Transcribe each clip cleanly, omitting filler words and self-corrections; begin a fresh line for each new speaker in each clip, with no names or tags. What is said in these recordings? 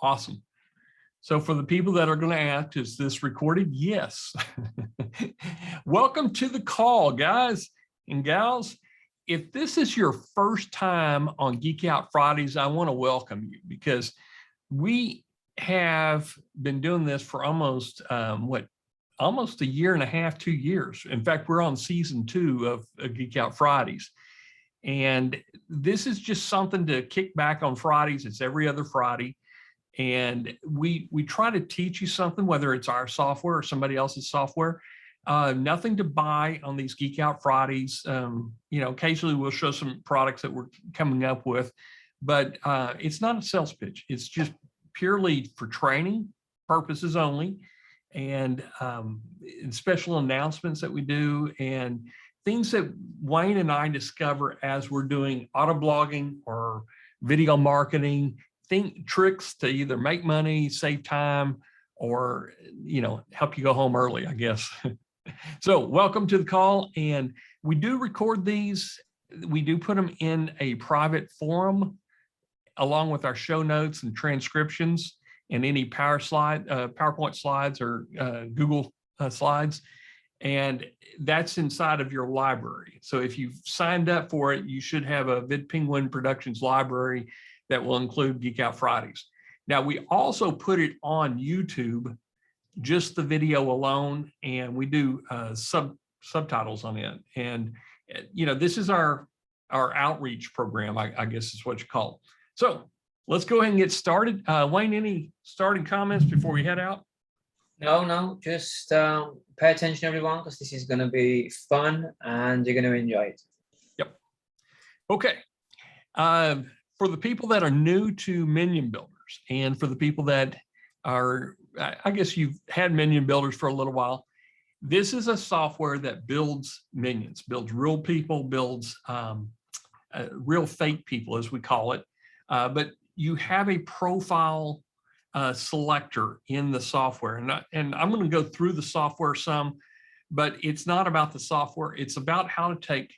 Awesome. So for the people that are going to ask, is this recorded? Yes. Welcome to the call, guys and gals. If this is your first time on Geek Out Fridays, I want to welcome you because we have been doing this for almost almost a year and a half, 2 years. In fact, we're on season 2 of Geek Out Fridays. And this is just something to kick back on Fridays. It's every other Friday. And we try to teach you something, whether it's our software or somebody else's software. Nothing to buy on these Geek Out Fridays. Occasionally we'll show some products that we're coming up with, but it's not a sales pitch. It's just purely for training purposes only, and special announcements that we do, and things that Wayne and I discover as we're doing auto blogging or video marketing, tricks to either make money, save time, or help you go home early, I guess. So welcome to the call. And we do record these. We do put them in a private forum along with our show notes and transcriptions and any PowerPoint slides or Google slides. And that's inside of your library. So if you've signed up for it, you should have a VidPenguin Productions library that will include Geek Out Fridays. Now, we also put it on YouTube, just the video alone, and we do subtitles on it. And, this is our outreach program, I guess is what you call it. So let's go ahead and get started. Wayne, any starting comments before we head out?
No, just pay attention, everyone, because this is going to be fun and you're going to enjoy it.
Yep. Okay. For the people that are new to Minion builders, and for the people that are, I guess you've had Minion builders for a little while, this is a software that builds minions, builds real people, builds real fake people, as we call it. But you have a profile selector in the software. And I'm going to go through the software some, but it's not about the software. It's about how to take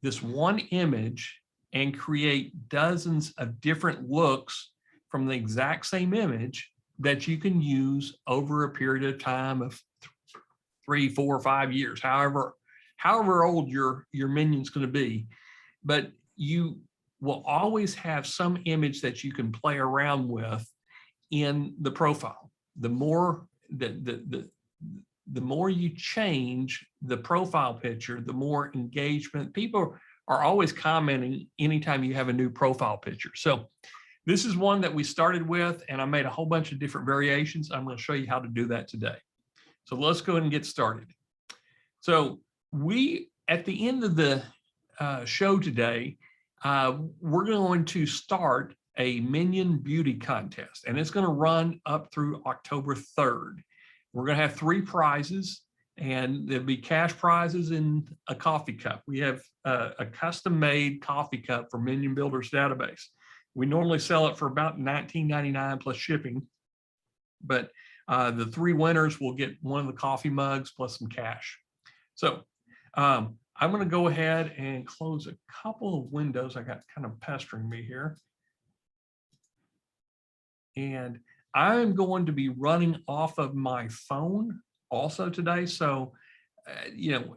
this one image and create dozens of different looks from the exact same image that you can use over a period of time of 3, 4, 5 years, however old your minion's going to be. But you will always have some image that you can play around with in the profile. The more the more you change the profile picture, the more engagement. People are always commenting anytime you have a new profile picture. So this is one that we started with, and I made a whole bunch of different variations. I'm going to show you how to do that today. So let's go ahead and get started. So at the end of the show today, we're going to start a Minion beauty contest, and it's going to run up through October 3rd. We're going to have 3 prizes, and there'll be cash prizes and a coffee cup. We have a custom-made coffee cup for Minion Builders Database. We normally sell it for about $19.99 plus shipping, but the 3 winners will get one of the coffee mugs plus some cash. So I'm going to go ahead and close a couple of windows. I got kind of pestering me here. And I'm going to be running off of my phone also today. So,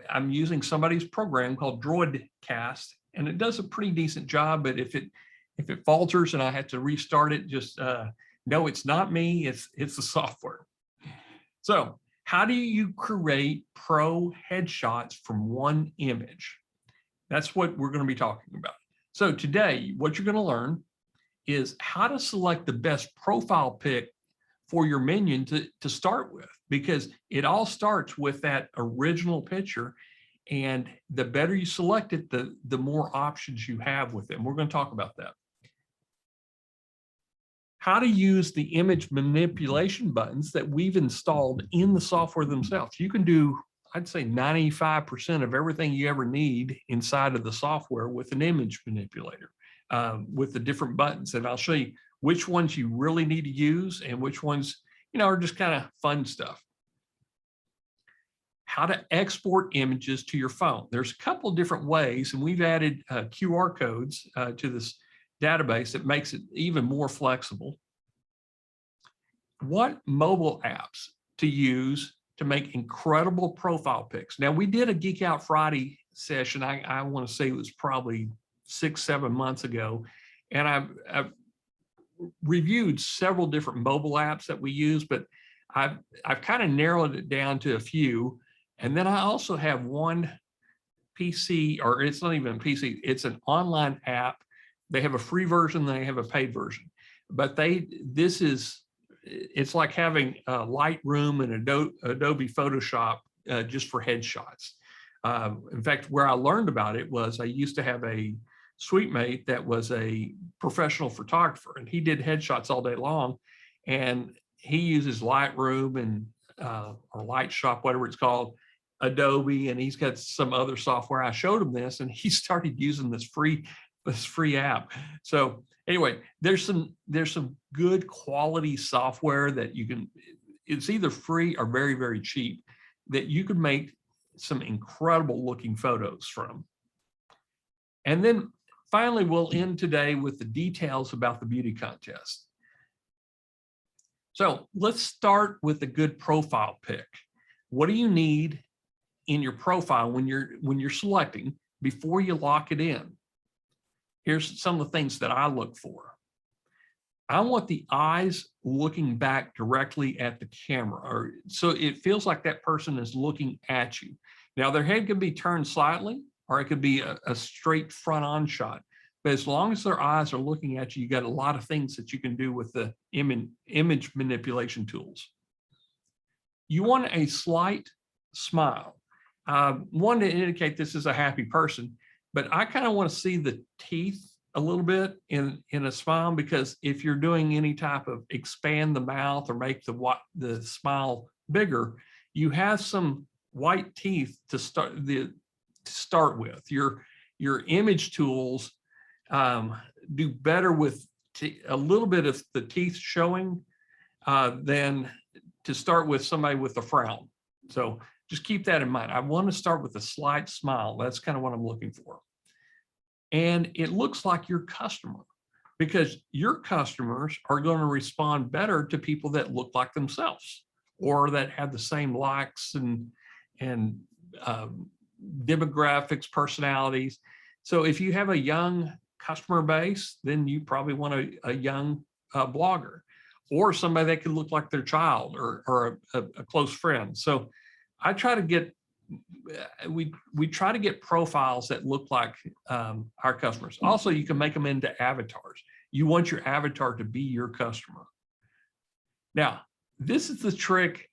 I'm using somebody's program called Droidcast, and it does a pretty decent job. But if it falters and I have to restart it, just know it's not me, it's the software. So how do you create pro headshots from one image? That's what we're going to be talking about. So today, what you're going to learn is how to select the best profile pic for your minion to start with, because it all starts with that original picture, and the better you select it, the more options you have with it. And we're going to talk about that. How to use the image manipulation buttons that we've installed in the software themselves. You can do, I'd say 95% of everything you ever need inside of the software with an image manipulator, with the different buttons. And I'll show you which ones you really need to use and which ones, are just kind of fun stuff. How to export images to your phone. There's a couple of different ways, and we've added QR codes to this database that makes it even more flexible. what mobile apps to use to make incredible profile pics. Now, we did a Geek Out Friday session. I want to say it was probably 6-7 months ago. And I've reviewed several different mobile apps that we use, but I've kind of narrowed it down to a few. And then I also have one PC, or it's not even a PC, it's an online app. They have a free version, they have a paid version. But it's like having Lightroom and Adobe Photoshop just for headshots. In fact, where I learned about it was I used to have a suite mate that was a professional photographer, and he did headshots all day long. And he uses Lightroom and or Lightshop, whatever it's called, Adobe, and he's got some other software. I showed him this, and he started using this free app. So anyway, there's some good quality software that you can. It's either free or very, very cheap that you could make some incredible looking photos from. And then finally, we'll end today with the details about the beauty contest. So let's start with a good profile pic. What do you need in your profile when you're selecting before you lock it in? Here's some of the things that I look for. I want the eyes looking back directly at the camera, or so it feels like that person is looking at you. Now, their head could be turned slightly, or it could be a straight front-on shot. But as long as their eyes are looking at you, you got a lot of things that you can do with the image manipulation tools. You want a slight smile. One to indicate this is a happy person, but I kind of want to see the teeth a little bit in a smile, because if you're doing any type of expand the mouth or make the smile bigger, you have some white teeth to start with. Your image tools do better with a little bit of the teeth showing than to start with somebody with a frown. So just keep that in mind. I want to start with a slight smile. That's kind of what I'm looking for. And it looks like your customer, because your customers are going to respond better to people that look like themselves or that have the same likes and demographics, personalities. So if you have a young customer base, then you probably want a young blogger, or somebody that could look like their child or a close friend. So I try to get, we try to get profiles that look like our customers. Also, you can make them into avatars. You want your avatar to be your customer. Now, this is the trick.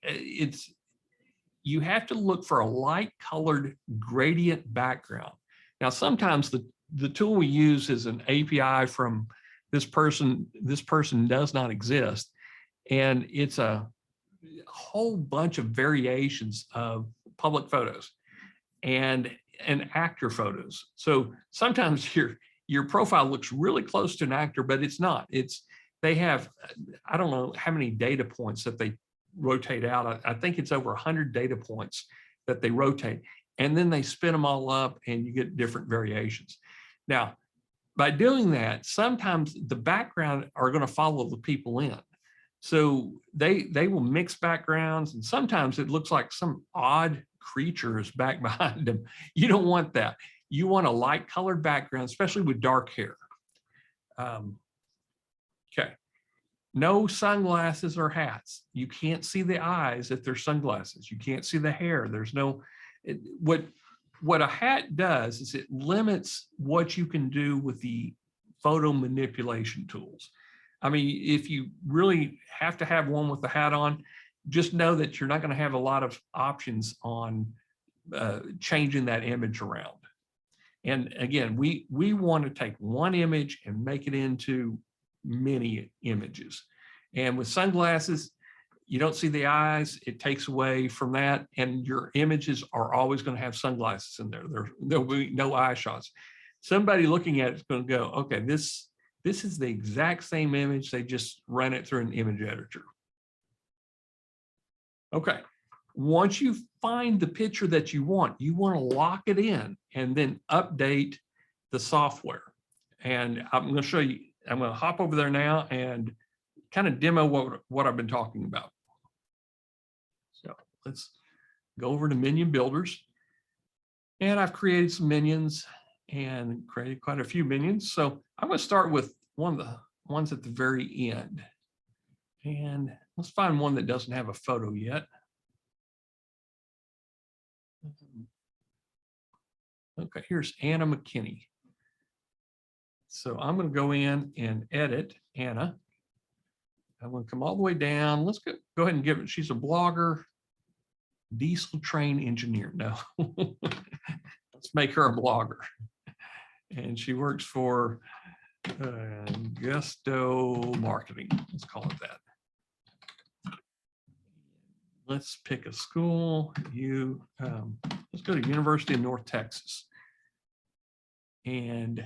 You have to look for a light colored gradient background. Now, sometimes the tool we use is an API from this person. This person does not exist. And it's a whole bunch of variations of public photos and actor photos. So sometimes your profile looks really close to an actor, but it's not. They have, I don't know how many data points that they rotate out. I think it's over 100 data points that they rotate. And then they spin them all up and you get different variations. Now, by doing that, sometimes the background are going to follow the people in. So they will mix backgrounds, and sometimes it looks like some odd creature is back behind them. You don't want that. You want a light colored background, especially with dark hair. Okay. No sunglasses or hats. You can't see the eyes if they're sunglasses. You can't see the hair. There's no, what a hat does is it limits what you can do with the photo manipulation tools. I mean, if you really have to have one with the hat on, just know that you're not going to have a lot of options on changing that image around. And again, we want to take one image and make it into many images. And with sunglasses, you don't see the eyes. It takes away from that. And your images are always going to have sunglasses in there. There'll be no eye shots. Somebody looking at it is going to go, okay, this is the exact same image. They just ran it through an image editor. Okay. Once you find the picture that you want to lock it in and then update the software. And I'm going to show you, I'm going to hop over there now and kind of demo what I've been talking about. So let's go over to Minion Builders. And I've created some minions and created quite a few minions. So I'm going to start with one of the ones at the very end. And let's find one that doesn't have a photo yet. Okay, here's Anna McKinney. So I'm going to go in and edit Anna. I'm going to come all the way down. Let's go ahead and give it. She's a blogger, diesel train engineer. No, let's make her a blogger. And she works for Gusto Marketing. Let's call it that. Let's pick a school. Let's go to University of North Texas. And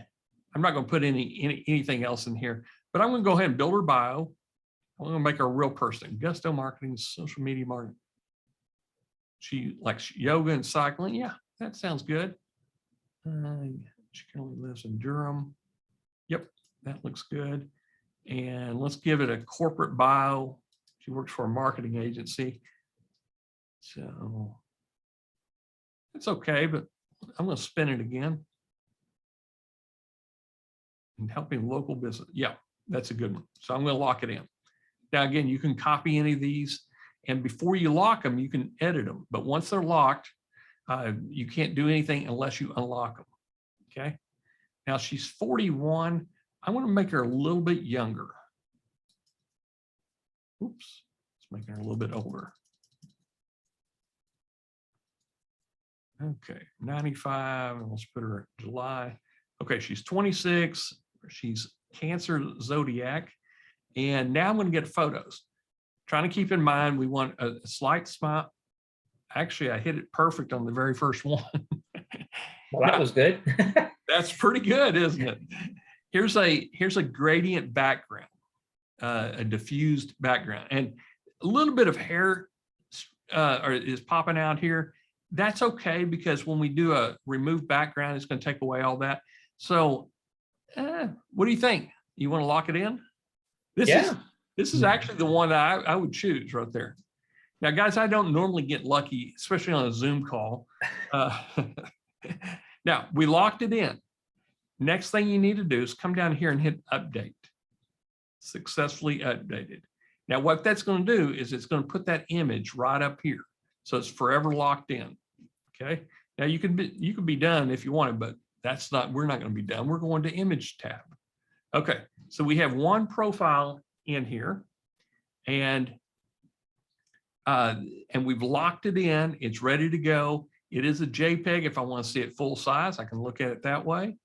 I'm not going to put anything else in here, but I'm going to go ahead and build her bio. I'm going to make her a real person. Gusto Marketing, social media marketing. She likes yoga and cycling. Yeah, that sounds good. She currently lives in Durham. Yep, that looks good. And let's give it a corporate bio. She works for a marketing agency. So it's okay, but I'm going to spin it again. And helping local business. Yeah, that's a good one. So I'm going to lock it in. Now, again, you can copy any of these. And before you lock them, you can edit them. But once they're locked, you can't do anything unless you unlock them. Okay. Now she's 41. I want to make her a little bit younger. Oops. Let's make her a little bit older. Okay. 95. And let's put her in July. Okay. She's 26. She's Cancer Zodiac. And now I'm going to get photos. Trying to keep in mind, we want a slight smile. Actually, I hit it perfect on the very first one.
Well, that was good.
That's pretty good, isn't it? Here's a gradient background, a diffused background, and a little bit of hair is popping out here. That's okay, because when we do a remove background, it's going to take away all that. So what do you think? You want to lock it in? This is actually the one that I would choose right there. Now, guys, I don't normally get lucky, especially on a Zoom call. Now, we locked it in. Next thing you need to do is come down here and hit update. Successfully updated. Now, what that's going to do is it's going to put that image right up here. So it's forever locked in. Okay. Now you can be done if you want it, but we're not going to be done. We're going to image tab. Okay. So we have one profile in here, and we've locked it in. It's ready to go. It is a JPEG. If I want to see it full size, I can look at it that way.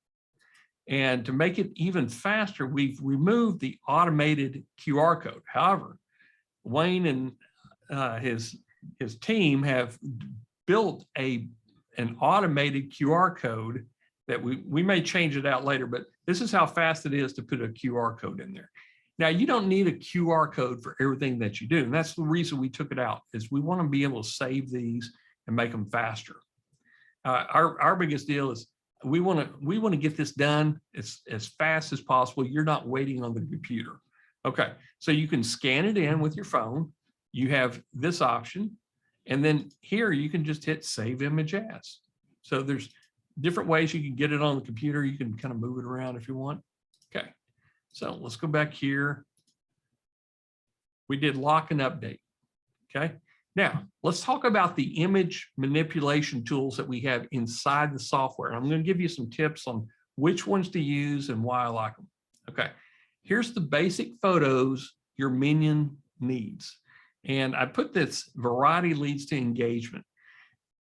And to make it even faster, we've removed the automated QR code. However, Wayne and his team have built an automated QR code that we may change it out later, but this is how fast it is to put a QR code in there. Now, you don't need a QR code for everything that you do. And that's the reason we took it out, is we want to be able to save these and make them faster. Our biggest deal is we want to get this done as fast as possible. You're not waiting on the computer. Okay, so you can scan it in with your phone. You have this option. And then here you can just hit save image as. So there's different ways you can get it on the computer. You can kind of move it around if you want. Okay. So let's go back here. We did lock and update. Okay. Now let's talk about the image manipulation tools that we have inside the software. I'm going to give you some tips on which ones to use and why I like them. Okay. Here's the basic photos your Minion needs. And I put this: variety leads to engagement.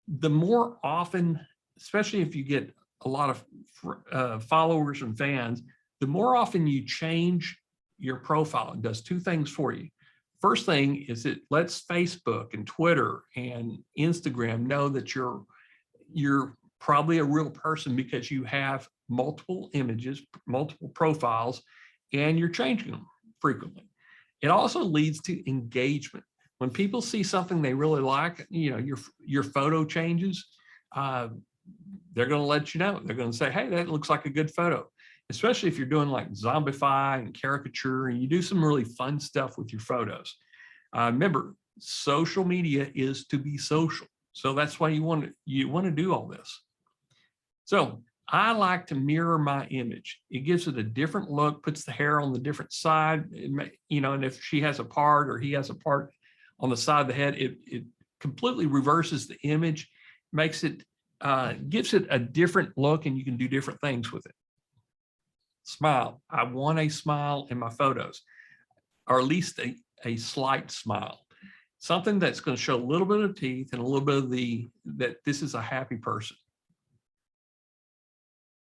The more often, especially if you get a lot of followers and fans, the more often you change your profile, it does two things for you. First thing is it lets Facebook and Twitter and Instagram know that you're probably a real person, because you have multiple images, multiple profiles, and you're changing them frequently. It also leads to engagement. When people see something they really like, your photo changes, they're going to let you know. They're going to say, hey, that looks like a good photo. especially if you're doing like zombify and caricature and you do some really fun stuff with your photos. Remember, social media is to be social. So that's why you want to do all this. So I like to mirror my image. It gives it a different look, puts the hair on the different side, and if she has a part or he has a part on the side of the head, it completely reverses the image, makes it, gives it a different look, and you can do different things with it. Smile. I want a smile in my photos, or at least a slight smile. Something that's going to show a little bit of teeth and a little bit of that this is a happy person.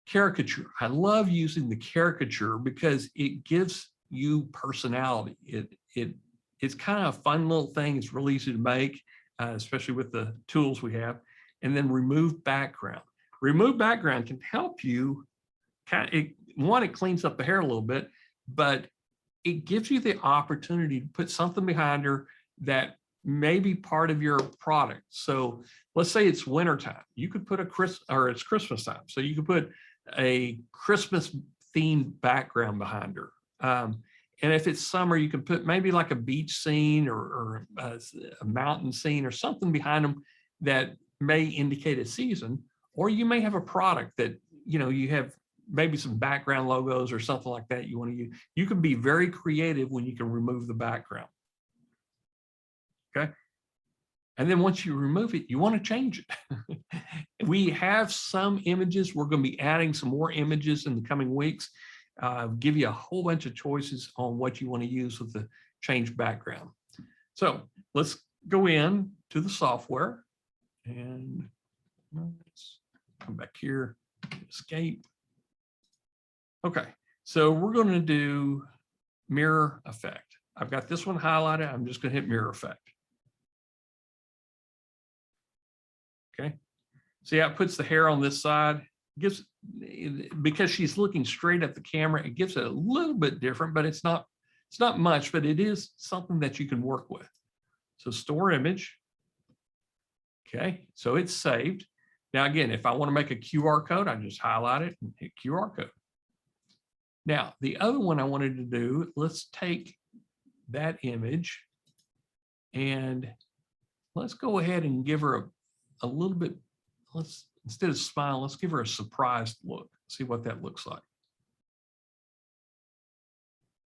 Caricature. I love using the caricature because it gives you personality. It's kind of a fun little thing. It's really easy to make, especially with the tools we have. And then remove background. Remove background can help you it cleans up the hair a little bit, but it gives you the opportunity to put something behind her that may be part of your product. So let's say it's wintertime. You could put it's Christmas time. So you could put a Christmas themed background behind her. And if it's summer, you can put maybe like a beach scene or a mountain scene or something behind them that may indicate a season, or you may have a product that, you have maybe some background logos or something like that you want to use. You can be very creative when you can remove the background. Okay. And then once you remove it, you want to change it. We have some images. We're going to be adding some more images in the coming weeks. Give you a whole bunch of choices on what you want to use with the change background. So let's go in to the software and let's come back here, escape. Okay, so we're going to do mirror effect. I've got this one highlighted. I'm just going to hit mirror effect. Okay, see how it puts the hair on this side? Because she's looking straight at the camera, it gives it a little bit different, but it's not much, but it is something that you can work with. So store image. Okay, so it's saved. Now again, if I want to make a QR code, I just highlight it and hit QR code. Now, the other one I wanted to do, let's take that image and let's go ahead and give her a little bit, instead of smile, let's give her a surprised look. See what that looks like.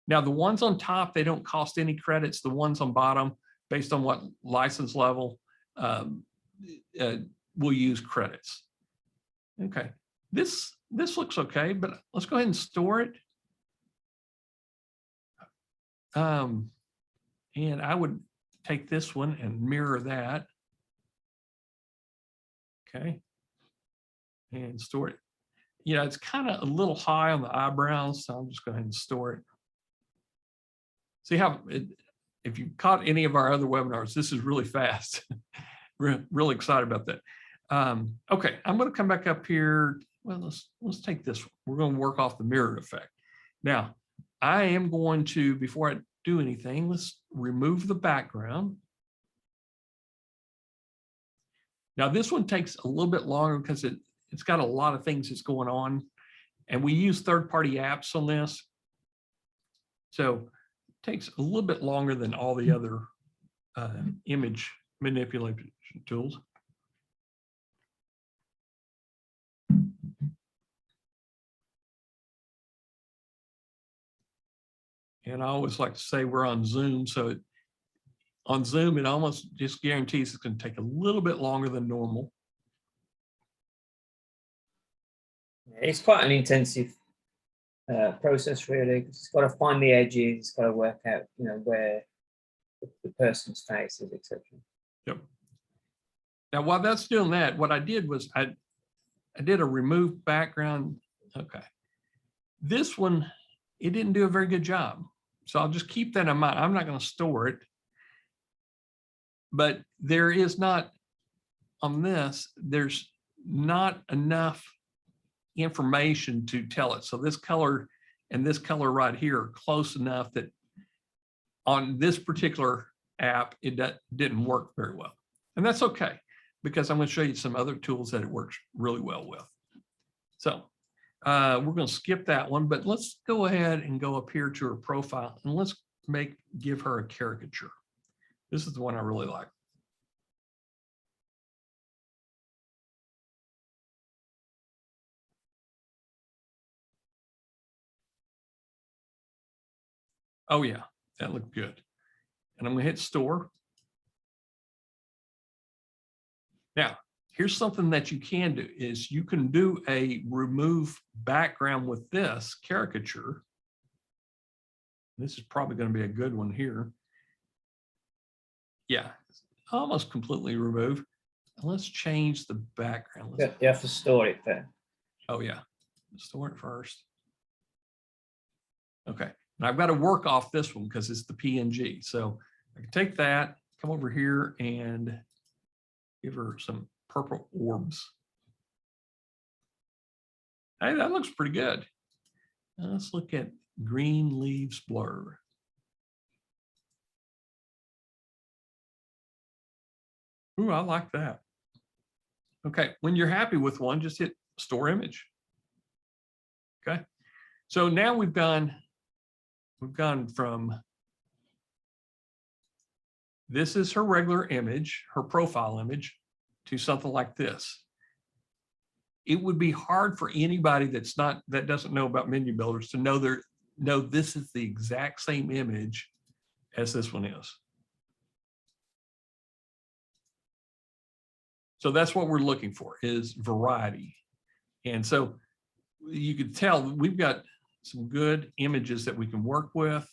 Now, the ones on top, they don't cost any credits. The ones on bottom, based on what license level, we'll use credits. Okay, this looks okay, but let's go ahead and store it. And I would take this one and mirror that. Okay, and store it. It's kind of a little high on the eyebrows, so I'm just going to go ahead and store it. See how if you caught any of our other webinars, this is really fast. We're really excited about that. Okay, I'm going to come back up here. Well, let's take this one. We're going to work off the mirror effect. Now, I am going to, before I do anything, let's remove the background. Now, this one takes a little bit longer because it's got a lot of things that's going on, and we use third-party apps on this. So it takes a little bit longer than all the other image manipulation tools. And I always like to say we're on Zoom, so on Zoom, it almost just guarantees it's going to take a little bit longer than normal.
It's quite an intensive process, really. It's got to find the edges, it's got to work out, where the person's face is, etc.
Yep. Now, while that's doing that, what I did was I did a remove background. Okay. This one, it didn't do a very good job. So I'll just keep that in mind. I'm not going to store it. But there is not, on this, there's not enough information to tell it. So this color and this color right here are close enough that on this particular app, it didn't work very well. And that's okay, because I'm going to show you some other tools that it works really well with. So We're going to skip that one, but let's go ahead and go up here to her profile and let's give her a caricature. This is the one I really like. Oh yeah, that looked good. And I'm going to hit store. Now, here's something that you can do is you can do a remove background with this caricature. This is probably going to be a good one here. Yeah, almost completely remove. Let's change the background.
You have to store it there.
Oh yeah, store it first. Okay, and I've got to work off this one because it's the PNG. So I can take that, come over here and give her some purple orbs. Hey, that looks pretty good. Now let's look at green leaves blur. Ooh, I like that. Okay, when you're happy with one, just hit store image. Okay, so now we've gone from, this is her regular image, her profile image, to something like this. It would be hard for anybody that doesn't know about minion builders to know this is the exact same image as this one is. So that's what we're looking for, is variety. And so you could tell we've got some good images that we can work with.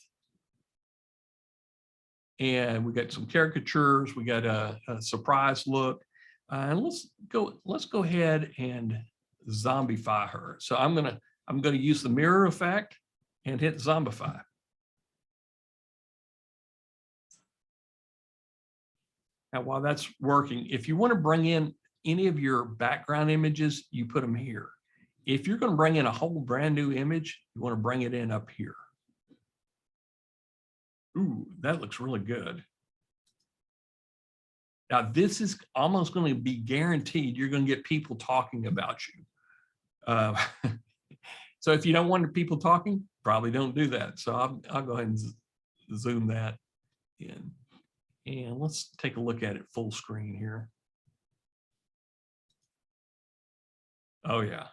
And we got some caricatures, we got a surprise look. And let's go ahead and zombify her. So I'm gonna use the mirror effect and hit zombify. Now, while that's working, if you want to bring in any of your background images, you put them here. If you're going to bring in a whole brand new image, you want to bring it in up here. Ooh, that looks really good. Now, this is almost going to be guaranteed you're going to get people talking about you. So if you don't want people talking, probably don't do that. So I'll go ahead and zoom that in. And let's take a look at it full screen here. Oh yeah.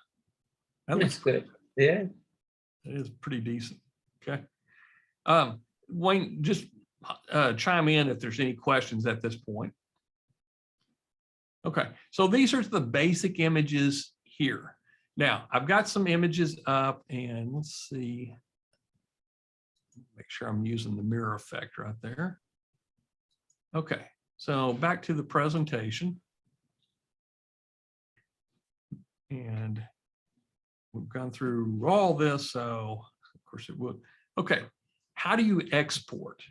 That looks
good. Yeah.
It is pretty decent. Okay. Wayne, just chime in if there's any questions at this point. Okay, so these are the basic images here. Now, I've got some images up and let's see, make sure I'm using the mirror effect right there. Okay, so back to the presentation. And we've gone through all this, so of course it would. Okay, how do you export?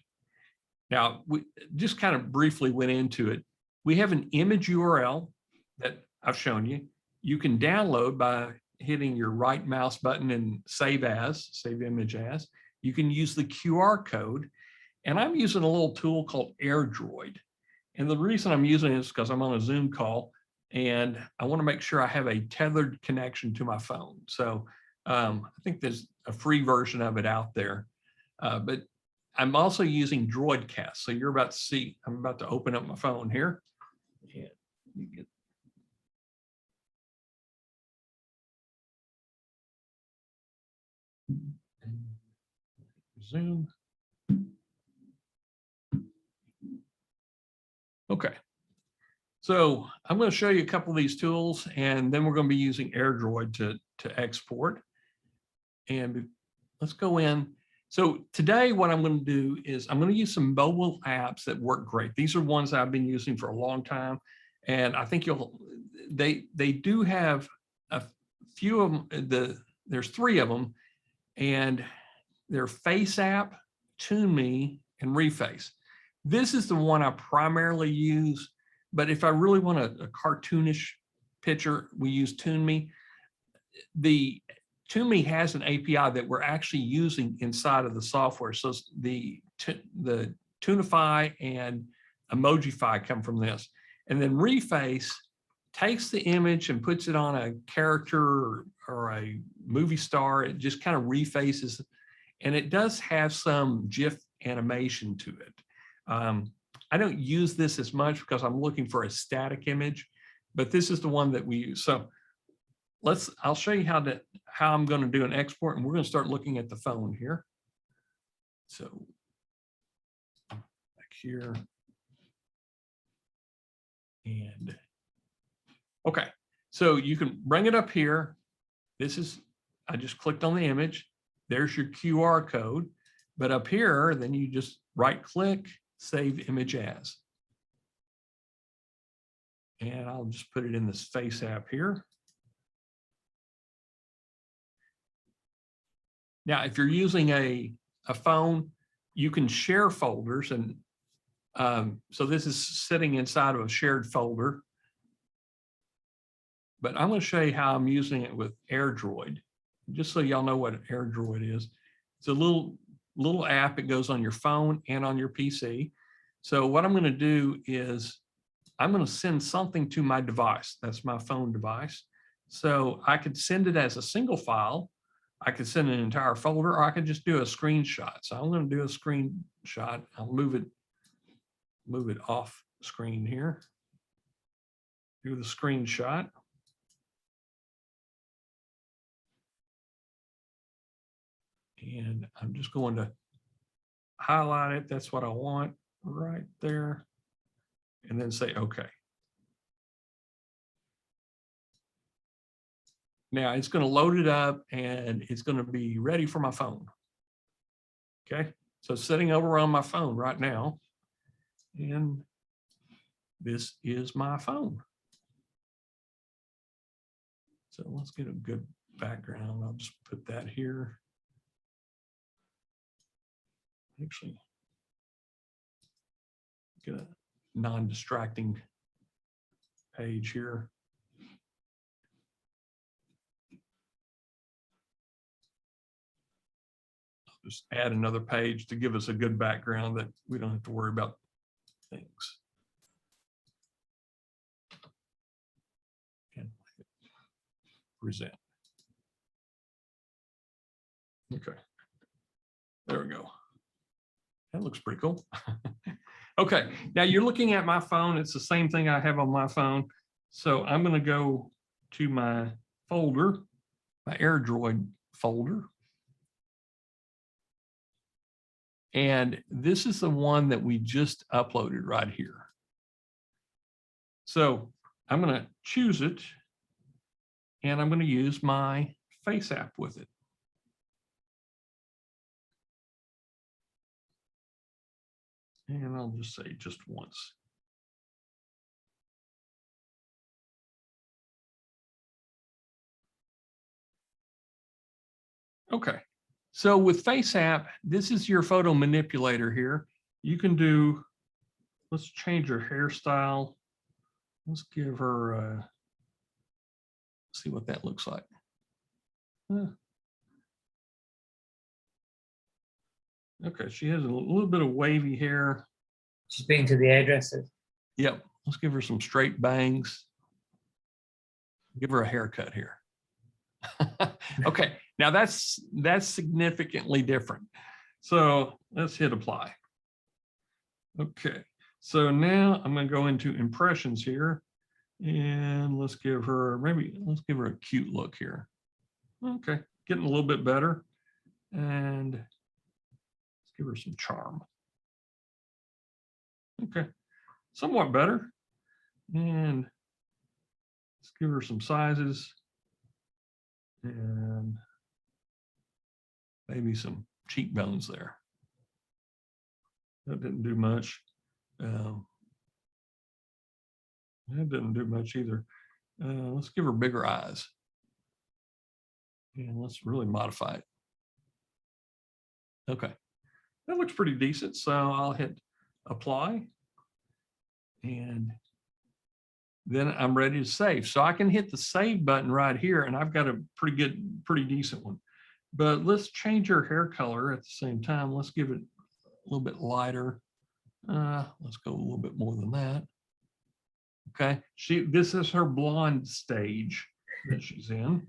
Now, we just kind of briefly went into it. We have an image URL that I've shown you. You can download by hitting your right mouse button and save image as. You can use the QR code. And I'm using a little tool called AirDroid. And the reason I'm using it is because I'm on a Zoom call and I want to make sure I have a tethered connection to my phone. So I think there's a free version of it out there. But I'm also using Droidcast. So you're about to see, I'm about to open up my phone here. And you get Zoom. Okay. So I'm going to show you a couple of these tools, and then we're going to be using AirDroid to export. And let's go in. So today what I'm going to do is I'm going to use some mobile apps that work great. These are ones I've been using for a long time. And I think they do have a few of them. There's 3 of them, and they're Face App, Tune Me, and Reface. This is the one I primarily use, but if I really want a cartoonish picture, we use Tune Me. The Tune Me has an API that we're actually using inside of the software. So the Tunify and Emojify come from this. And then Reface takes the image and puts it on a character or a movie star. It just kind of refaces, and it does have some GIF animation to it. I don't use this as much because I'm looking for a static image, but this is the one that we use. So I'll show you how I'm going to do an export, and we're going to start looking at the phone here. So back here. And okay, so you can bring it up here. I just clicked on the image. There's your QR code. But up here, then you just right click, save image as. And I'll just put it in this Face app here. Now, if you're using a phone, you can share folders. And so this is sitting inside of a shared folder. But I'm going to show you how I'm using it with AirDroid, just so y'all know what AirDroid is. It's a little app. It goes on your phone and on your PC. So what I'm going to do is I'm going to send something to my device. That's my phone device. So I could send it as a single file. I could send an entire folder, or I could just do a screenshot. So I'm going to do a screenshot. I'll move it off screen here. Do the screenshot. And I'm just going to highlight it. That's what I want right there. And then say, okay. Now it's going to load it up and it's going to be ready for my phone. Okay. So it's sitting over on my phone right now. And this is my phone. So let's get a good background. I'll just put that here. Actually, get a non-distracting page here. I'll just add another page to give us a good background that we don't have to worry about things. And present. Okay, there we go. That looks pretty cool. Okay, now you're looking at my phone. It's the same thing I have on my phone. So I'm going to go to my folder, my AirDroid folder. And this is the one that we just uploaded right here. So I'm going to choose it, and I'm going to use my Face app with it. And I'll just say just once. Okay, so with Face app, this is your photo manipulator here. You can do, let's change her hairstyle. Let's give her, see what that looks like. Okay, she has a little bit of wavy hair.
She's been to the hairdresser.
Yep, let's give her some straight bangs. Give her a haircut here. Okay, now that's significantly different. So let's hit apply. Okay, so now I'm going to go into impressions here, and let's give her a cute look here. Okay, getting a little bit better, and let's give her some charm. Okay, somewhat better, and let's give her some sizes. And maybe some cheekbones there. That didn't do much. That didn't do much either. Let's give her bigger eyes. And let's really modify it. Okay, that looks pretty decent. So I'll hit apply. And then I'm ready to save. So I can hit the save button right here, and I've got a pretty decent one. But let's change her hair color at the same time. Let's give it a little bit lighter. Let's go a little bit more than that. Okay, this is her blonde stage that she's in.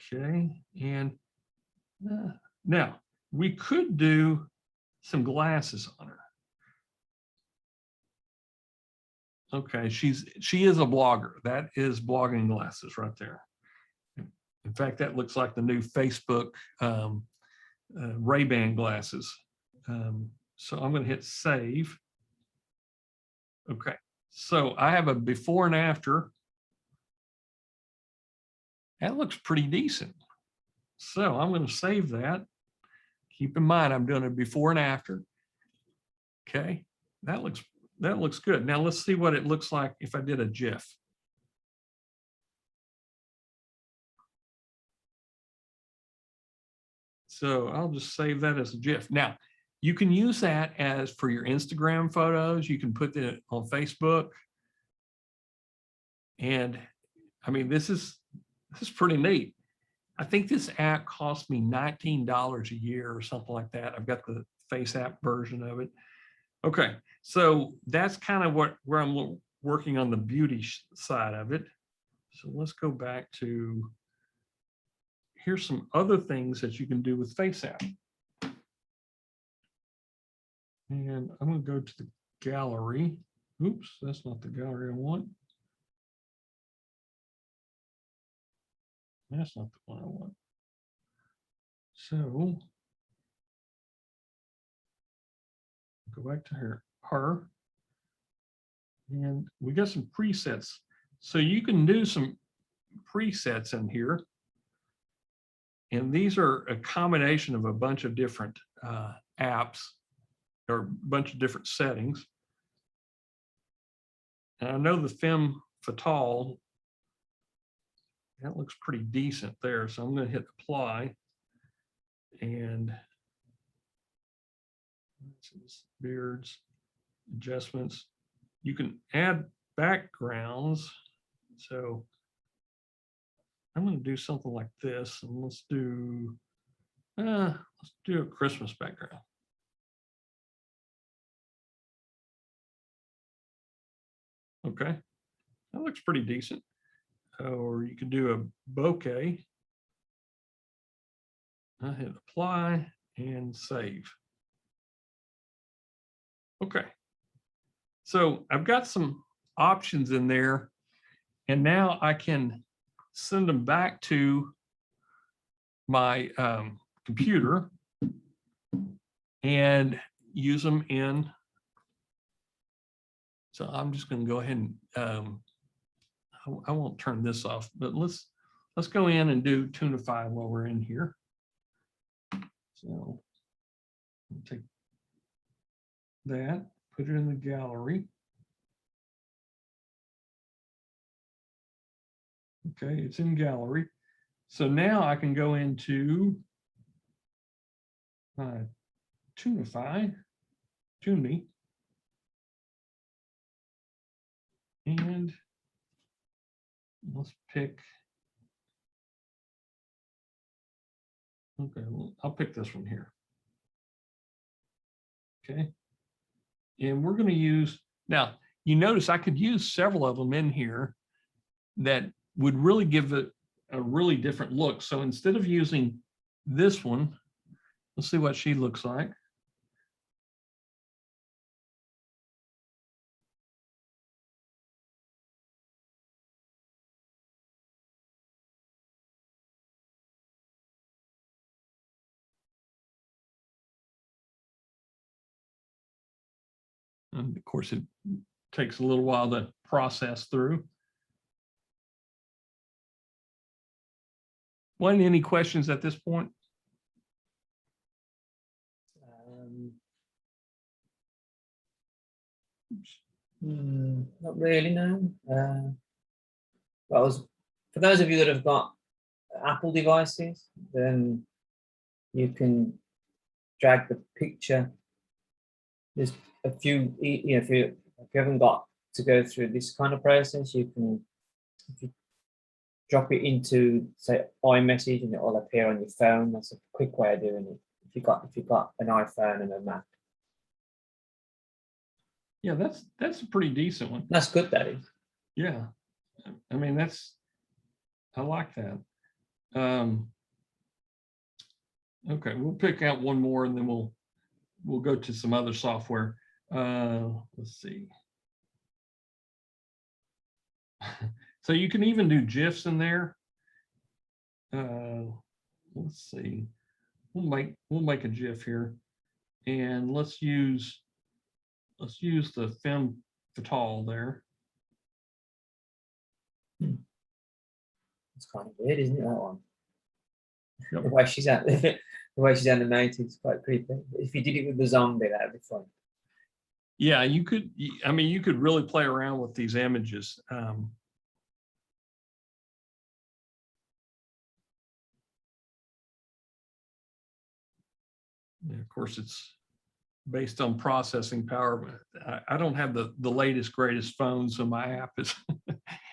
Okay, and now we could do some glasses on her. Okay, she is a blogger. That is blogging glasses right there. In fact, that looks like the new Facebook Ray-Ban glasses. So I'm going to hit save. Okay, so I have a before and after. That looks pretty decent. So I'm going to save that. Keep in mind, I'm doing a before and after. Okay, that looks good. Now let's see what it looks like if I did a GIF. So I'll just save that as a GIF. Now, you can use that as for your Instagram photos. You can put it on Facebook. And I mean, this is pretty neat. I think this app cost me $19 a year or something like that. I've got the Face app version of it. Okay, so that's kind of where I'm working on the beauty side of it. So let's go back to, here's some other things that you can do with Face app. And I'm going to go to the gallery. Oops, that's not the gallery I want. That's not the one I want. So go back to her. And we got some presets. So you can do some presets in here. And these are a combination of a bunch of different apps or a bunch of different settings. And I know the femme fatale, that looks pretty decent there. So I'm going to hit apply. And beards, adjustments. You can add backgrounds. So I'm going to do something like this, and let's do a Christmas background. Okay, that looks pretty decent. Or you could do a bouquet. I hit apply and save. Okay, so I've got some options in there, and now I can send them back to my computer and use them in. So I'm just going to go ahead and I won't turn this off, but let's go in and do Tunify while we're in here. So I'll take that, put it in the gallery. Okay, it's in gallery. So now I can go into Tunify, Tune and let's pick. Okay, well, I'll pick this one here. Okay, and we're going to use, now you notice I could use several of them in here that would really give it a really different look. So instead of using this one, let's see what she looks like. And of course, it takes a little while to process through. Well, any questions at this point?
Not really, no. Well, for those of you that have got Apple devices, then you can drag the picture. There's a few, you know, if you haven't got to go through this kind of process, you can, if you drop it into, say, iMessage, and it will appear on your phone. That's a quick way of doing it. If you've got an iPhone and a Mac.
Yeah, that's a pretty decent one.
That's good, that is.
Yeah, I mean, I like that. Okay, we'll pick out one more and then we'll go to some other software. Let's see. So you can even do GIFs in there. Let's see. We'll make a GIF here, and let's use the femme fatale there.
It's kind of weird, isn't it, that one?
Yep.
The way she's at, the way she's animated is quite creepy. If you did it with the zombie, that'd be fun.
Yeah, you could. I mean, you could really play around with these images. Of course, it's based on processing power. I don't have the latest greatest phone, so my app is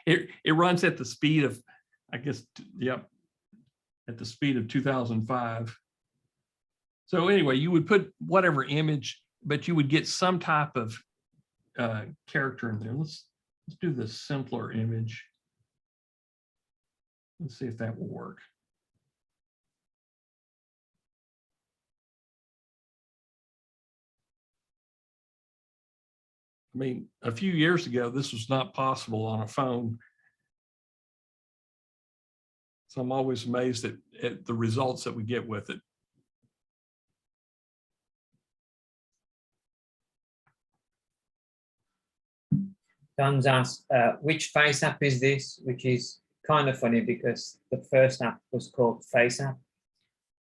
it runs at the speed of, I guess, yep, at the speed of 2005. So anyway, you would put whatever image, but you would get some type of character in there. Let's do this simpler image. Let's see if that will work. I mean, a few years ago, this was not possible on a phone. So I'm always amazed at the results that we get with it.
Dan's asked, which face app is this? Which is kind of funny because the first app was called Face App.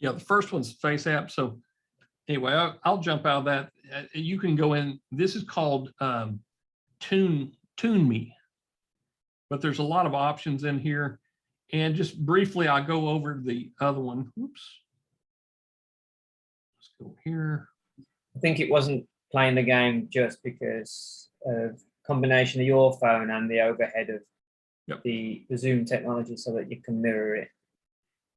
Yeah, the first one's Face App. So anyway, I'll jump out of that. You can go in. This is called Tune Me, but there's a lot of options in here. And just briefly, I'll go over the other one. Oops. Let's go here.
I think it wasn't playing the game just because of combination of your phone and the overhead of the Zoom technology so that you can mirror it.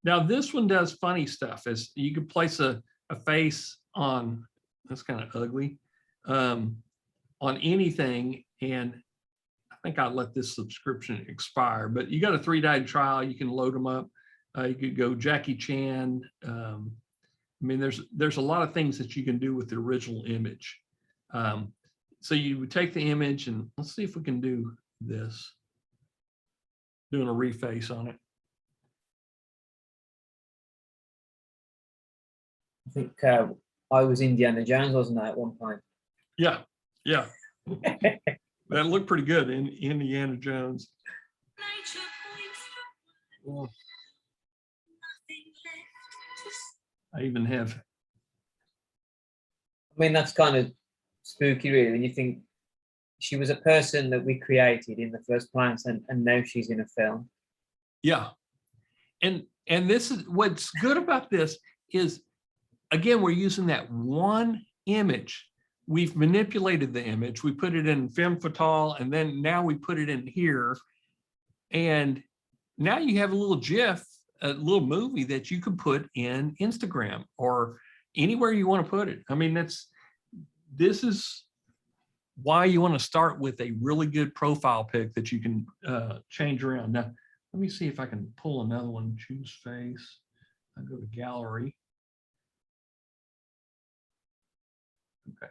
Now, this one does funny stuff. As you can place a face on, that's kind of ugly, on anything. And I think I'll let this subscription expire, but you got a 3-day trial. You can load them up. You could go Jackie Chan. I mean, there's a lot of things that you can do with the original image. So you would take the image and let's see if we can do this, doing a reface on it.
I think I was Indiana Jones, wasn't I, at one point?
Yeah, yeah. That looked pretty good in Indiana Jones. Well, I even have.
I mean, that's kind of spooky, really, when you think she was a person that we created in the first place, and now she's in a film.
Yeah, and this is what's good about this is, again, we're using that one image. We've manipulated the image. We put it in femme fatale, and then now we put it in here, and now you have a little GIF, a little movie that you can put in Instagram or anywhere you want to put it. I mean, this is why you want to start with a really good profile pic that you can change around. Now, let me see if I can pull another one. Choose face. I go to gallery. Okay.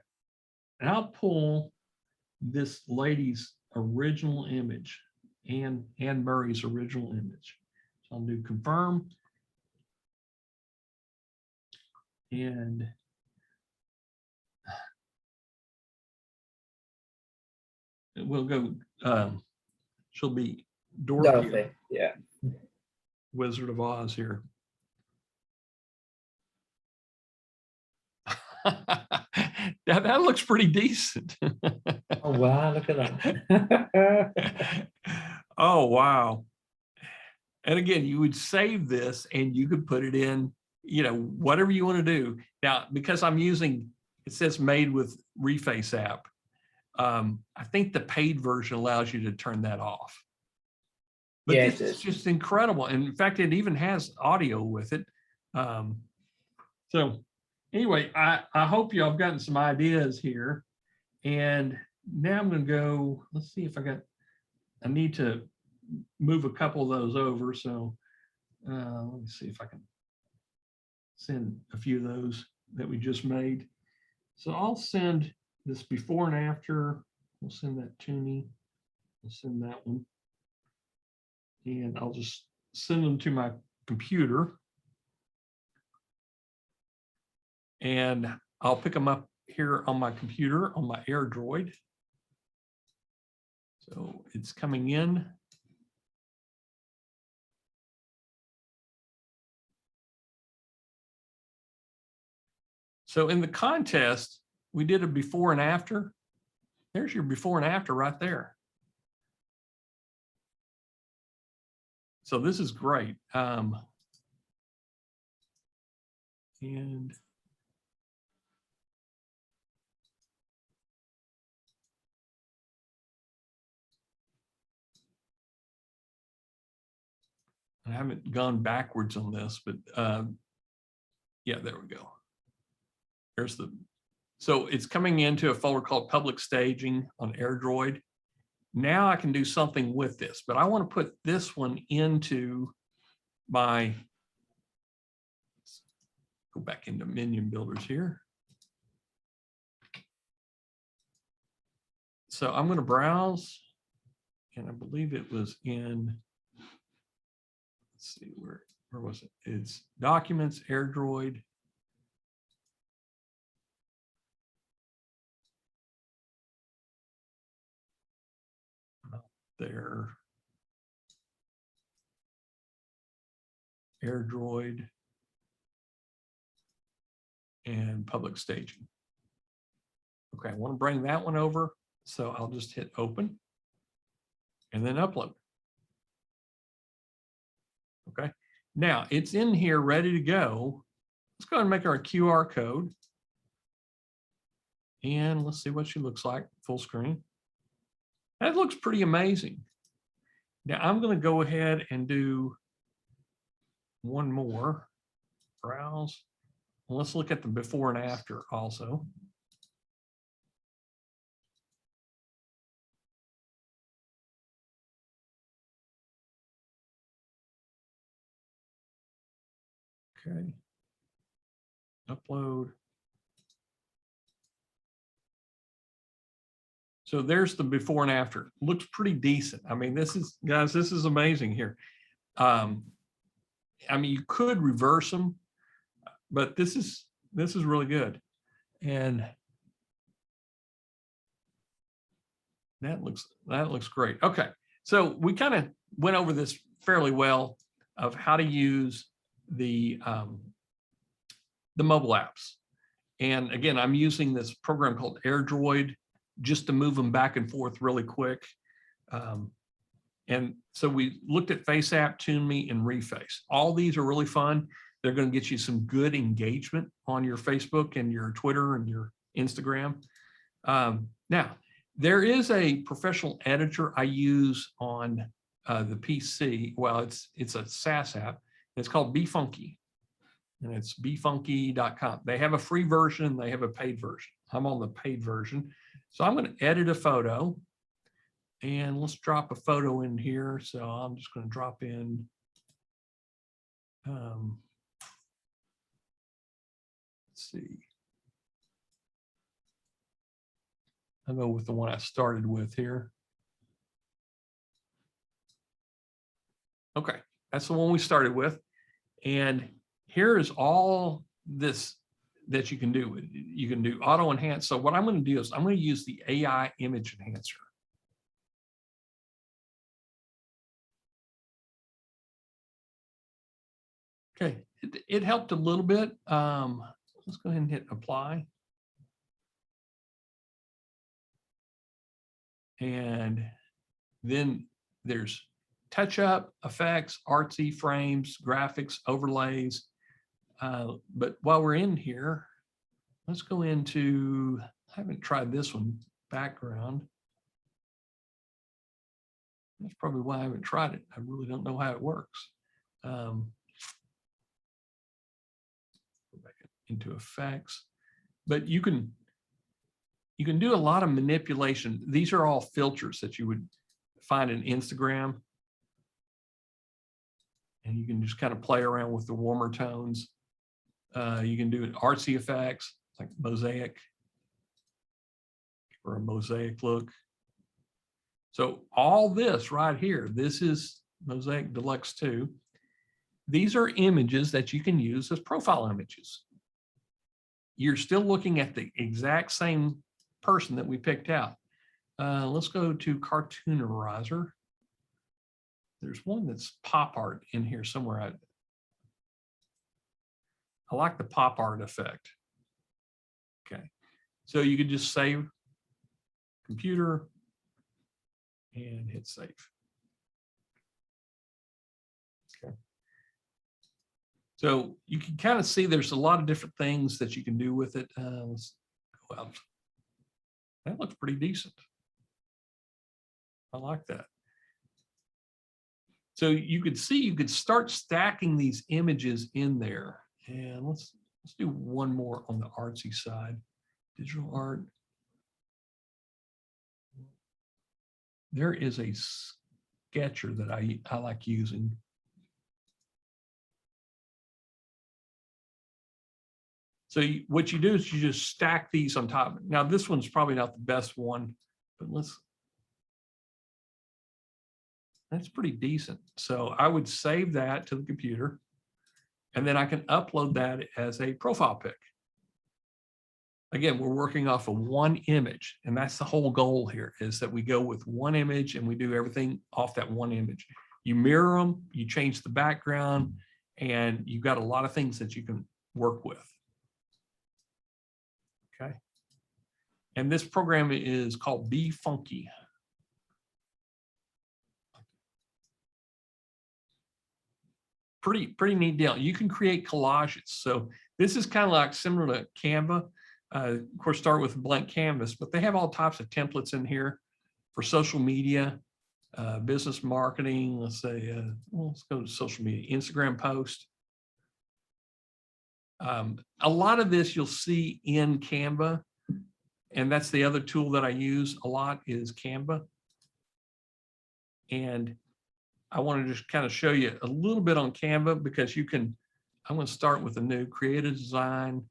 And I'll pull this lady's original image, Anne Murray's original image. So I'll do confirm. And we'll go, she'll be Dorothy.
Yeah.
Wizard of Oz here. That looks pretty decent.
Oh, wow, look at that.
Oh, wow. And again, you would save this and you could put it in, whatever you want to do. Now, because I'm using, it says made with Reface app. I think the paid version allows you to turn that off. But yeah, this is just incredible. And in fact, it even has audio with it. So anyway, I hope y'all have gotten some ideas here. And now I'm going to go, let's see if I need to move a couple of those over. So Let me see if I can send a few of those that we just made. So I'll send this before and after. We'll send that to me. I'll send that one. And I'll just send them to my computer. And I'll pick them up here on my computer on my AirDroid. So it's coming in. So in the contest, we did a before and after. There's your before and after right there. So this is great. And I haven't gone backwards on this, but yeah, there we go. There's the, so it's coming into a folder called public staging on AirDroid. Now I can do something with this, but I want to put this one into my, go back into Minion builders here. So I'm going to browse, and I believe it was in, let's see, where was it? It's documents, AirDroid. There, AirDroid, and public staging. Okay, I want to bring that one over, so I'll just hit open and then upload. Okay, now it's in here ready to go. Let's go ahead and make our QR code. And let's see what she looks like full screen. That looks pretty amazing. Now I'm going to go ahead and do one more. Browse. Well, let's look at the before and after also. Okay. Upload. So there's the before and after. Looks pretty decent. I mean, this is, guys, this is amazing here. I mean, you could reverse them, but this is really good. And that looks great. Okay. So we kind of went over this fairly well of how to use the mobile apps. And again, I'm using this program called AirDroid just to move them back and forth really quick. And so we looked at FaceApp, TuneMe, and Reface. All these are really fun. They're going to get you some good engagement on your Facebook and your Twitter and your Instagram. Now, there is a professional editor I use on the PC. Well, it's a SaaS app. It's called BeFunky, and it's befunky.com. They have a free version. They have a paid version. I'm on the paid version. So I'm going to edit a photo, and let's drop a photo in here. So I'm just going to drop in let's see. I'll go with the one I started with here. Okay, that's the one we started with. And here is all this that you can do. You can do auto enhance. So what I'm going to do is I'm going to use the AI image enhancer. Okay, it helped a little bit. Let's go ahead and hit apply. And then there's touch up, effects, artsy, frames, graphics, overlays. But while we're in here, let's go into, I haven't tried this one, background. That's probably why I haven't tried it. I really don't know how it works. Go back into effects, but you can do a lot of manipulation. These are all filters that you would find in Instagram. and you can just kind of play around with the warmer tones. You can do an artsy effects like mosaic or a mosaic look. So all this right here, this is Mosaic Deluxe 2. These are images that you can use as profile images. You're still looking at the exact same person that we picked out. Let's go to Cartoonerizer. There's one that's pop art in here somewhere. I like the pop art effect. Okay, so you could just save computer and hit save. Okay. So you can kind of see there's a lot of different things that you can do with it. Let's go out. That looks pretty decent. I like that. So you could see, you could start stacking these images in there. And let's do one more on the artsy side. Digital art. There is a sketcher that I like using. So what you do is you just stack these on top. Now this one's probably not the best one, but that's pretty decent. So I would save that to the computer, and then I can upload that as a profile pic. Again, we're working off of one image, and that's the whole goal here, is that we go with one image and we do everything off that one image. You mirror them, you change the background, and you've got a lot of things that you can work with. Okay. And this program is called Be Funky. Pretty neat deal. You can create collages. So this is kind of like similar to Canva. Of course, start with a blank canvas, but they have all types of templates in here for social media, business marketing. Let's say, well, let's go to social media, Instagram post. A lot of this you'll see in Canva, and that's the other tool that I use a lot is Canva. And I want to just kind of show you a little bit on Canva because you can, I'm going to start with a new creative design,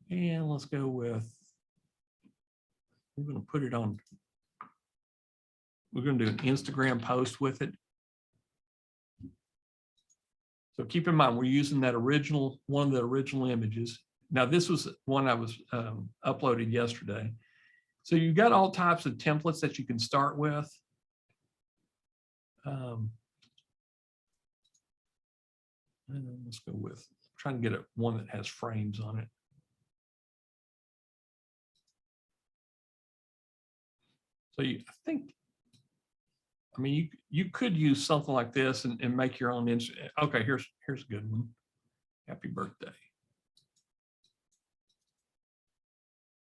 and let's go with, we're going to put it on, we're going to do an Instagram post with it. So keep in mind, we're using that original, one of the original images. Now this was one I was uploaded yesterday. So you've got all types of templates that you can start with. And then let's go with, I'm trying to get one that has frames on it. So I think, I mean, you could use something like this and make your own. Okay, here's a good one. Happy birthday.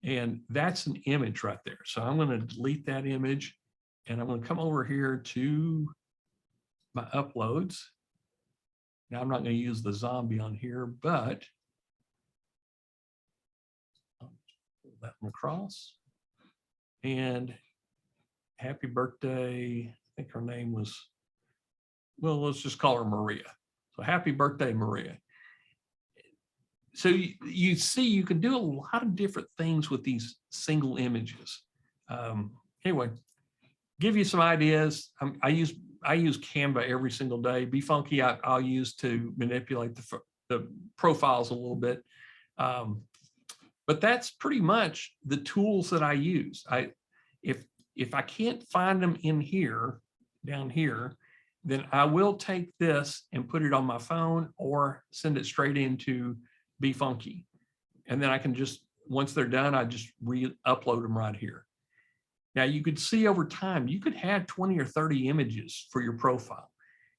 And that's an image right there. So I'm going to delete that image, and I'm going to come over here to my uploads. Now I'm not going to use the zombie on here, but I'll pull that one across. And happy birthday. I think her name was, well, let's just call her Maria. So happy birthday, Maria. So you see, you can do a lot of different things with these single images. Anyway, give you some ideas. I use Canva every single day. Be Funky, I'll use to manipulate the profiles a little bit. But that's pretty much the tools that I use. If I can't find them in here, down here, then I will take this and put it on my phone or send it straight into Be Funky. And then I can just, once they're done, I just re-upload them right here. Now you could see over time, you could have 20 or 30 images for your profile.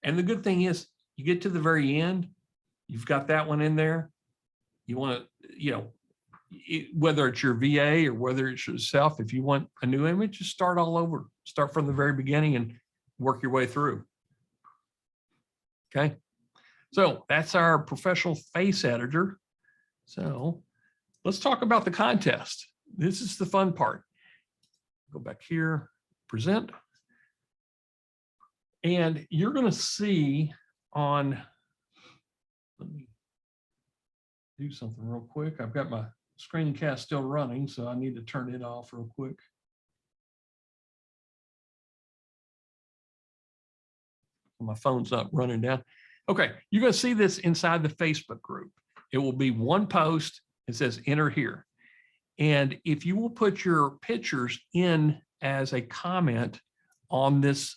And the good thing is you get to the very end, you've got that one in there. You want to, whether it's your VA or whether it's yourself, if you want a new image, just start all over, start from the very beginning and work your way through. Okay. So that's our professional face editor. So let's talk about the contest. This is the fun part. Go back here, present. And you're going to see on Let me do something real quick. I've got my screencast still running, so I need to turn it off real quick. My phone's up running down. Okay, you're going to see this inside the Facebook group. It will be one post. It says enter here. And if you will put your pictures in as a comment on this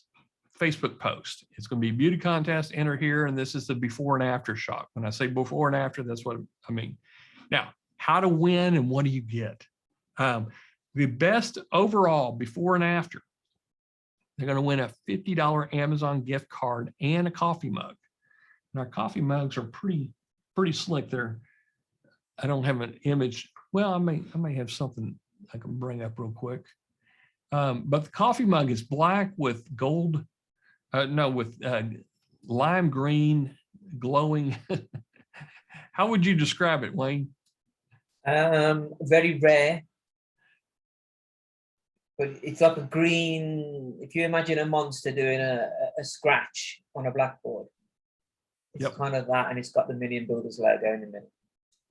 Facebook post, it's going to be beauty contest, enter here. And this is the before and after shot. When I say before and after, that's what I mean. Now, how to win and what do you get? The best overall before and after, they're going to win a $50 Amazon gift card and a coffee mug. And our coffee mugs are pretty slick. I don't have an image. Well, I may have something I can bring up real quick. But the coffee mug is black with gold, with lime green, glowing. How would you describe it, Wayne?
Very rare. But it's like a green, if you imagine a monster doing a scratch on a blackboard. It's kind of that, and it's got the Minion Builders logo in the middle.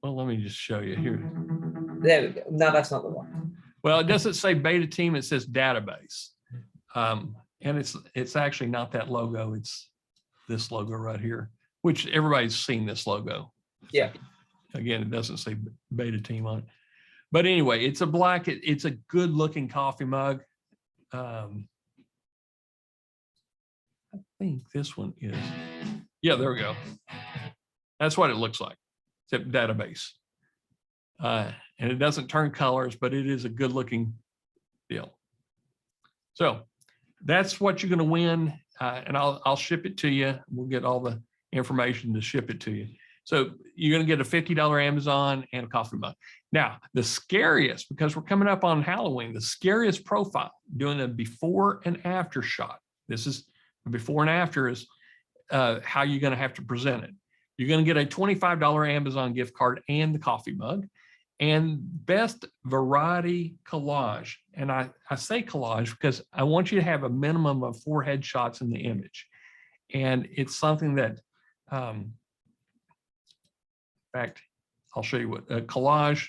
Well, let me just show you here.
There we go. No, that's not the one.
Well, it doesn't say beta team, it says database. And it's actually not that logo, it's this logo right here, which everybody's seen this logo.
Yeah.
Again, it doesn't say beta team on it. But anyway, it's a black, it's a good looking coffee mug. I think this one is, yeah, there we go. That's what it looks like. It's a database. And it doesn't turn colors, but it is a good looking deal. So that's what you're going to win. And I'll ship it to you. We'll get all the information to ship it to you. So you're going to get a $50 Amazon and a coffee mug. Now, the scariest, because we're coming up on Halloween, the scariest profile, doing a before and after shot. This is before and after is how you're going to have to present it. You're going to get a $25 Amazon gift card and the coffee mug and best variety collage. And I say collage because I want you to have a minimum of 4 headshots in the image. And it's something that, in fact, I'll show you what collage.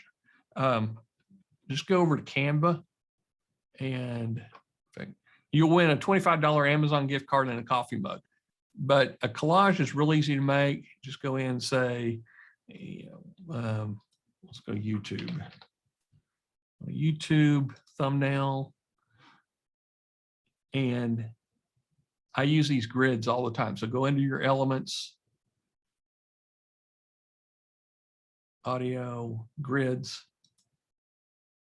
Just go over to Canva and you'll win a $25 Amazon gift card and a coffee mug. But a collage is real easy to make. Just go in and say, let's go YouTube. YouTube thumbnail. And I use these grids all the time. So go into your elements, audio, grids,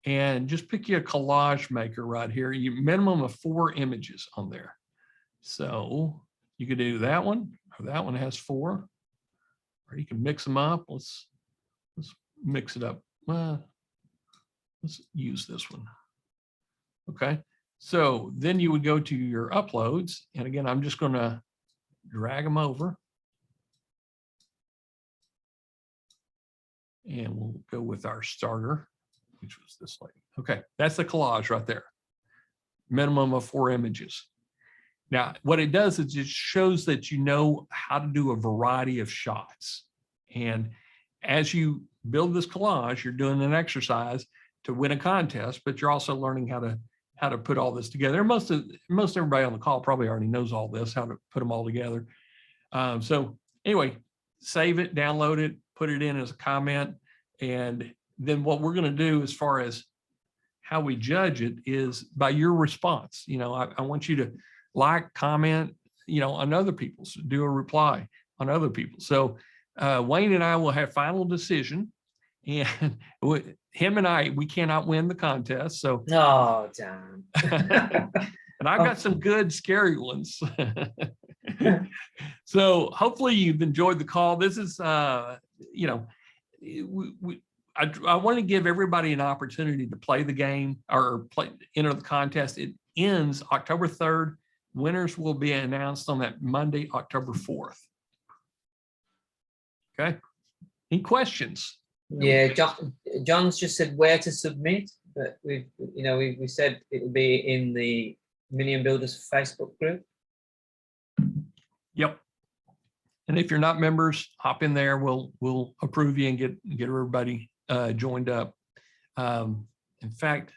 and just pick you a collage maker right here. You minimum of 4 images on there. So you could do that one, or that one has 4, or you can mix them up. Let's mix it up. Let's use this one. Okay. So then you would go to your uploads. And again, I'm just going to drag them over. And we'll go with our starter, which was this lady. Okay, that's the collage right there. Minimum of 4 images. Now, what it does is it shows that you know how to do a variety of shots. And as you build this collage, you're doing an exercise to win a contest, but you're also learning how to put all this together. Most everybody on the call probably already knows all this, how to put them all together. So anyway, save it, download it, put it in as a comment. And then what we're going to do as far as how we judge it is by your response. You know, I want you to like, comment, you know, on other people's, do a reply on other people. So Wayne and I will have final decision, and him and I, we cannot win the contest. So
oh, damn.
And I've got some good scary ones. So hopefully you've enjoyed the call. This is, you know, I want to give everybody an opportunity to play the game or enter the contest. It ends October 3rd. Winners will be announced on that Monday, October 4th. Okay. Any questions?
Yeah, John's just said where to submit, but we said it will be in the Minion Builders Facebook group.
Yep. And if you're not members, hop in there. We'll approve you and get everybody joined up. In fact,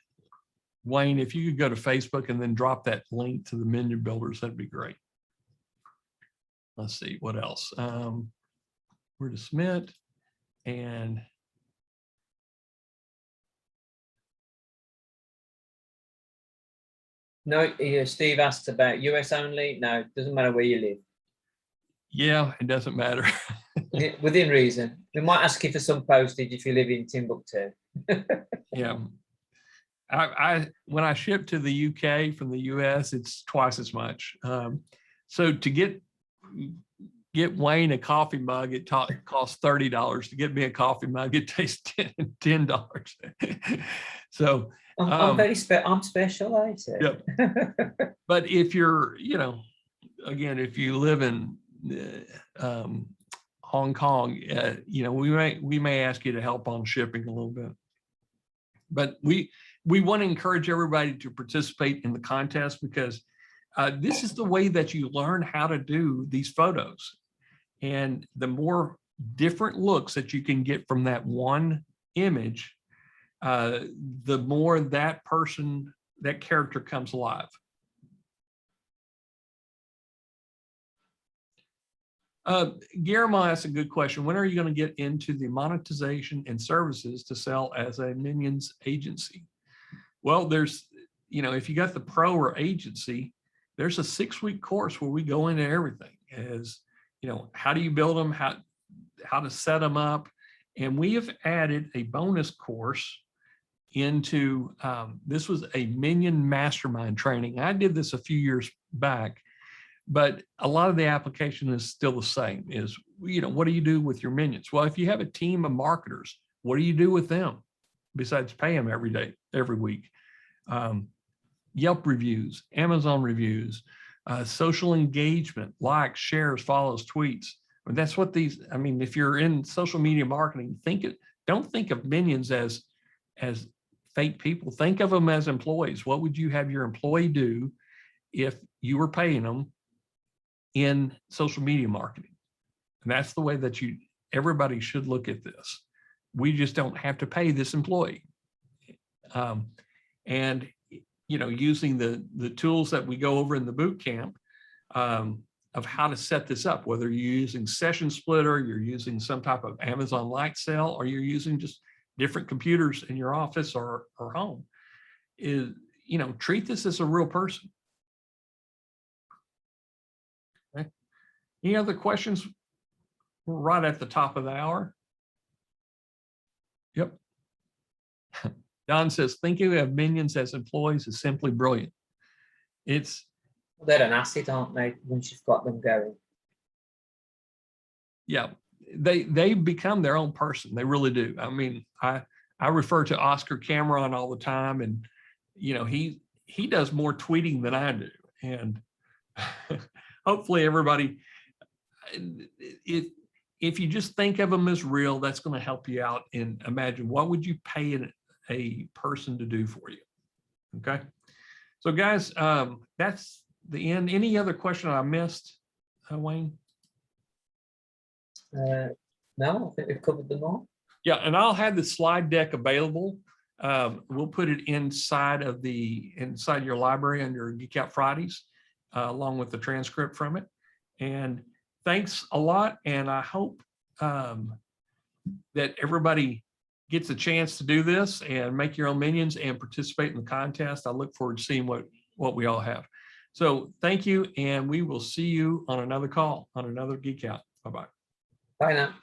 Wayne, if you could go to Facebook and then drop that link to the Minion Builders, that'd be great. Let's see what else. We're to submit, and
no, Steve asked about US only. No, doesn't matter where you live.
yeah, it doesn't matter.
Within reason. We might ask you for some postage if you live in Timbuktu.
Yeah. When I ship to the UK from the US, it's twice as much. So to get Wayne a coffee mug, it costs $30. To get me a coffee mug, it takes $10. So
I'm I'm special, I say.
Yep. But if you're, again, if you live in Hong Kong, we may ask you to help on shipping a little bit. But we want to encourage everybody to participate in the contest, because this is the way that you learn how to do these photos. And the more different looks that you can get from that one image, the more that character comes alive. Guillermo asked a good question. When are you going to get into the monetization and services to sell as a Minions agency? Well, there's, if you got the pro or agency, there's a 6-week course where we go into everything, as how do you build them, how to set them up. And we have added a bonus course into, this was a Minion mastermind training. I did this a few years back, but a lot of the application is still the same. Is, what do you do with your Minions? Well, if you have a team of marketers, what do you do with them besides pay them every week? Yelp reviews, Amazon reviews, social engagement, likes, shares, follows, tweets. That's what these, if you're in social media marketing, don't think of Minions as fake people. Think of them as employees. What would you have your employee do if you were paying them in social media marketing? And that's the way that everybody should look at this. We just don't have to pay this employee. And using the tools that we go over in the boot camp of how to set this up, whether you're using Session Splitter, you're using some type of Amazon Light Sale, or you're using just different computers in your office or home, is, treat this as a real person. Okay. Any other questions? We're right at the top of the hour. Yep. Don says, thinking of Minions as employees is simply brilliant.
They're an asset, aren't they, once you've got them going?
Yeah, they become their own person. They really do. I refer to Oscar Cameron all the time, and he does more tweeting than I do. And hopefully everybody, if you just think of them as real, that's going to help you out. And imagine, what would you pay a person to do for you? Okay. So guys, that's the end. Any other question I missed, Wayne?
No, I think we've covered them all.
Yeah, and I'll have the slide deck available. We'll put it inside your library under Geek Out Fridays, along with the transcript from it. And thanks a lot. And I hope that everybody gets a chance to do this and make your own Minions and participate in the contest. I look forward to seeing what we all have. So thank you, and we will see you on another call, on another Geek Out. Bye-bye.
Bye now.